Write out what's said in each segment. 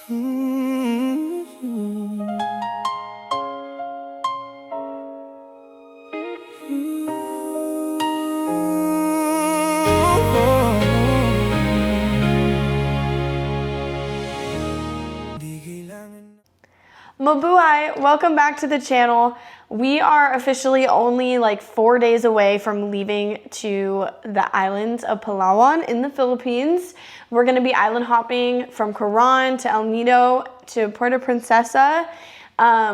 Mabuhay! Welcome back to the channel. We are officially only like 4 days away from leaving to the islands of Palawan in the Philippines. We're gonna be island hopping from Coron to El Nido to Puerto Princesa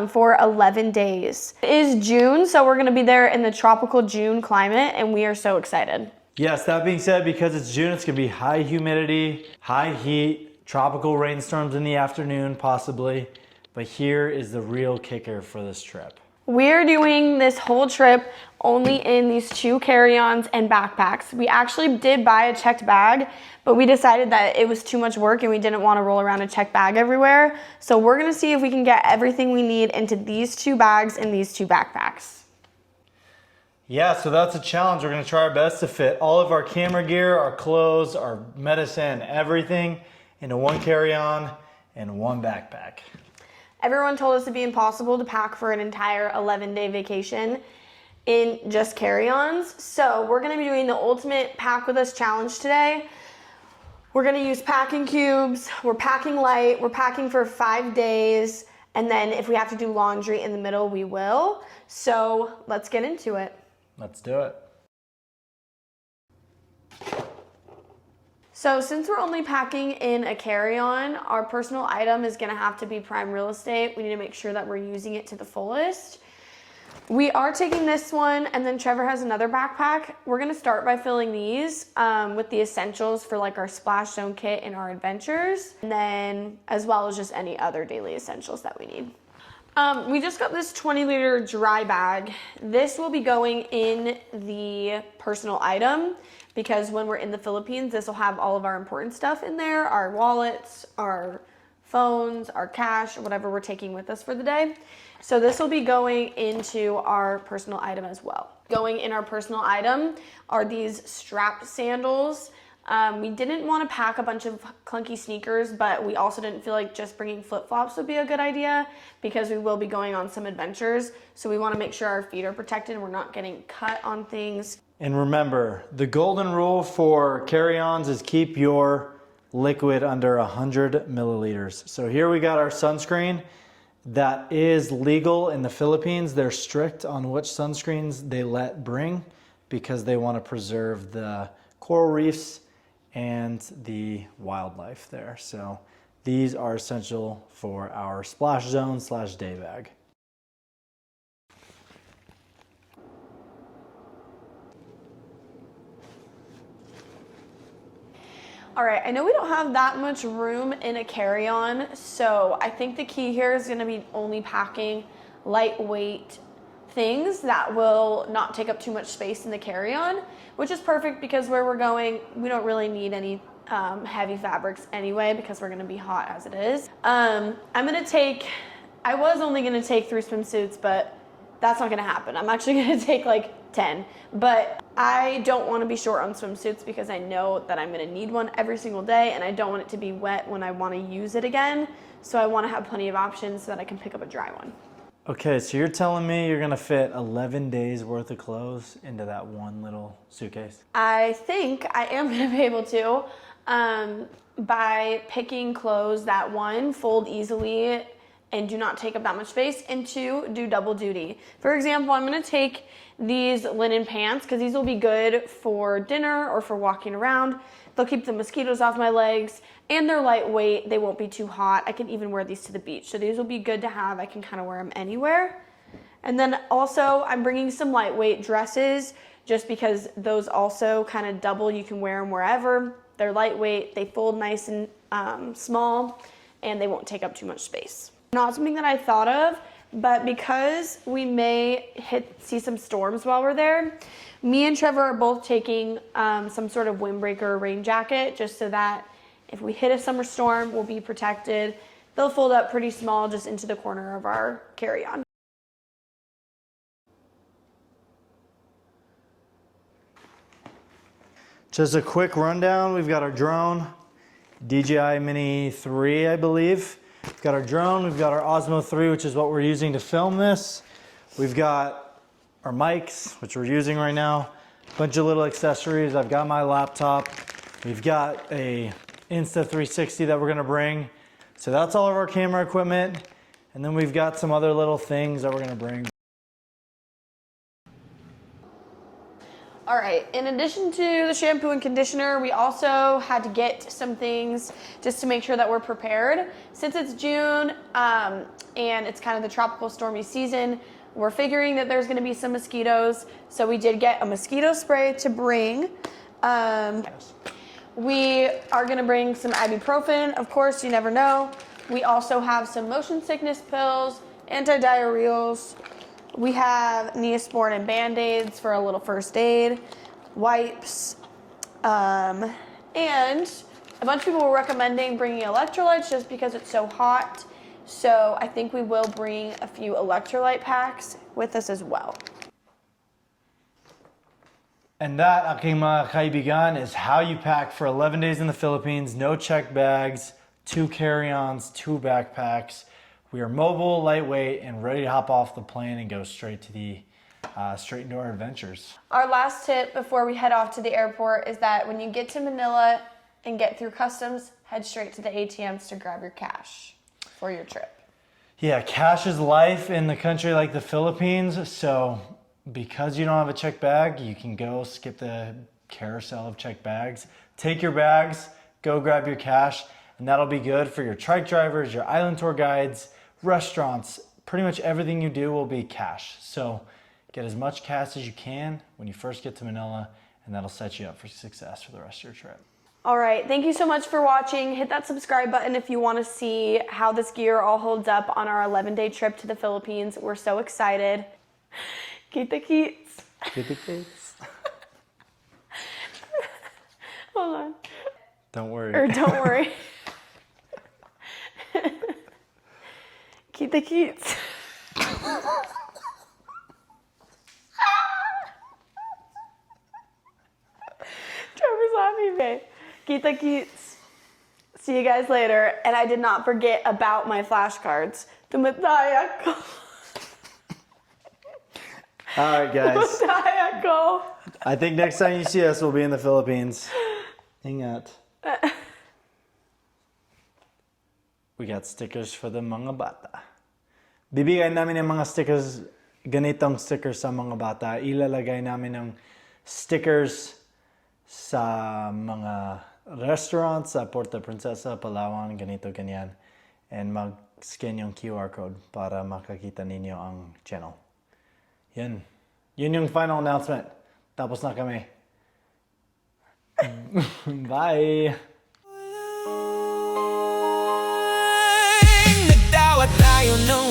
for 11 days. It is June, so we're gonna be there in the tropical June climate, and we are so excited. Yes, that being said, because it's June, it's gonna be high humidity, high heat, tropical rainstorms in the afternoon, possibly. But here is the real kicker for this trip. We're doing this whole trip only in these 2 carry-ons and backpacks. We actually did buy a checked bag, but we decided that it was too much work and we didn't want to roll around a checked bag everywhere. So we're gonna see if we can get everything we need into these 2 bags and these 2 backpacks. Yeah, so that's a challenge. We're gonna try our best to fit all of our camera gear, our clothes, our medicine, everything into 1 carry-on and 1 backpack. Everyone told us it'd be impossible to pack for an entire 11-day vacation in just carry-ons. So we're gonna be doing the ultimate pack with us challenge today. We're gonna use packing cubes. We're packing light. We're packing for 5 days. And then if we have to do laundry in the middle, we will. So let's get into it. Let's do it. So since we're only packing in a carry-on, our personal item is gonna have to be prime real estate. We need to make sure that we're using it to the fullest. We are taking this one, and then Trevor has another backpack. We're gonna start by filling these with the essentials for like our splash zone kit and our adventures, and then as well as just any other daily essentials that we need. We just got this 20-liter dry bag. This will be going in the personal item because when we're in the Philippines, this will have all of our important stuff in there, our wallets, our phones, our cash, whatever we're taking with us for the day. So this will be going into our personal item as well. Going in our personal item are these strap sandals. We didn't want to pack a bunch of clunky sneakers, but we also didn't feel like just bringing flip-flops would be a good idea because we will be going on some adventures. So we want to make sure our feet are protected and we're not getting cut on things. And remember, the golden rule for carry-ons is keep your liquid under 100 milliliters. So here we got our sunscreen. That is legal in the Philippines. They're strict on which sunscreens they let bring because they want to preserve the coral reefs and the wildlife there. So these are essential for our splash zone / day bag. All right, I know we don't have that much room in a carry-on, so I think the key here is gonna be only packing lightweight things that will not take up too much space in the carry-on, which is perfect because where we're going, we don't really need any heavy fabrics anyway because we're gonna be hot as it is. I was only gonna take 3 swimsuits, but that's not gonna happen. I'm actually gonna take like 10, but I don't wanna be short on swimsuits because I know that I'm gonna need one every single day and I don't want it to be wet when I wanna use it again. So I wanna have plenty of options so that I can pick up a dry one. Okay, so you're telling me you're gonna fit 11 days worth of clothes into that one little suitcase? I think I am gonna be able to by picking clothes that 1, fold easily and do not take up that much space, and 2, do double duty. For example, I'm gonna take these linen pants because these will be good for dinner or for walking around. They'll keep the mosquitoes off my legs and they're lightweight. They won't be too hot. I can even wear these to the beach. So these will be good to have. I can kind of wear them anywhere. And then also I'm bringing some lightweight dresses just because those also kind of double. You can wear them wherever. They're lightweight. They fold nice and small and they won't take up too much space. Not something that I thought of, but because we may see some storms while we're there, me and Trevor are both taking some sort of windbreaker or rain jacket just so that if we hit a summer storm, we'll be protected. They'll fold up pretty small just into the corner of our carry-on. Just a quick rundown. We've got our drone, DJI Mini 3, I believe. got our drone, we've got our Osmo 3, which is what we're using to film this. We've got our mics, which we're using right now. A bunch of little accessories. I've got my laptop. We've got a Insta360 that we're gonna bring. So that's all of our camera equipment. And then we've got some other little things that we're gonna bring. All right, in addition to the shampoo and conditioner, we also had to get some things just to make sure that we're prepared. Since it's June and it's kind of the tropical stormy season, we're figuring that there's gonna be some mosquitoes. So we did get a mosquito spray to bring. We are gonna bring some ibuprofen, of course, you never know. We also have some motion sickness pills, antidiarrheals. We have Neosporin and Band-Aids for a little first aid, wipes, and a bunch of people were recommending bringing electrolytes just because it's so hot. So I think we will bring a few electrolyte packs with us as well. And that, aking mga kaibigan, is how you pack for 11 days in the Philippines. No check bags, 2 carry-ons, 2 backpacks. We are mobile, lightweight, and ready to hop off the plane and go straight into our adventures. Our last tip before we head off to the airport is that when you get to Manila and get through customs, head straight to the ATMs to grab your cash for your trip. Yeah, cash is life in the country like the Philippines. So because you don't have a check bag, you can go skip the carousel of check bags. Take your bags, go grab your cash, and that'll be good for your trike drivers, your island tour guides, restaurants. Pretty much everything you do will be cash. So get as much cash as you can when you first get to Manila, and that'll set you up for success for the rest of your trip. All right, thank you so much for watching. Hit that subscribe button if you want to see how this gear all holds up on our 11-day trip to the Philippines. We're so excited. Kita kits. Kita kits. Hold on. Don't worry. Or don't worry. Kita kits. Trevor's laughing, babe. Kita kits. See you guys later. And I did not forget about my flashcards. Tumataya ko. All right, guys. Tumataya ko. I think next time you see us, we'll be in the Philippines. Ingat. We got stickers for the mga bata. Bibigay namin ng mga stickers, ganitong stickers sa mga bata. Ilalagay namin ng stickers sa mga restaurants sa Puerto Princesa, Palawan, ganito, ganyan. And mag-scan yung QR code para makakita ninyo ang channel. Yan. Yun yung final announcement. Tapos na kami. Bye! Nagtawa tayo nung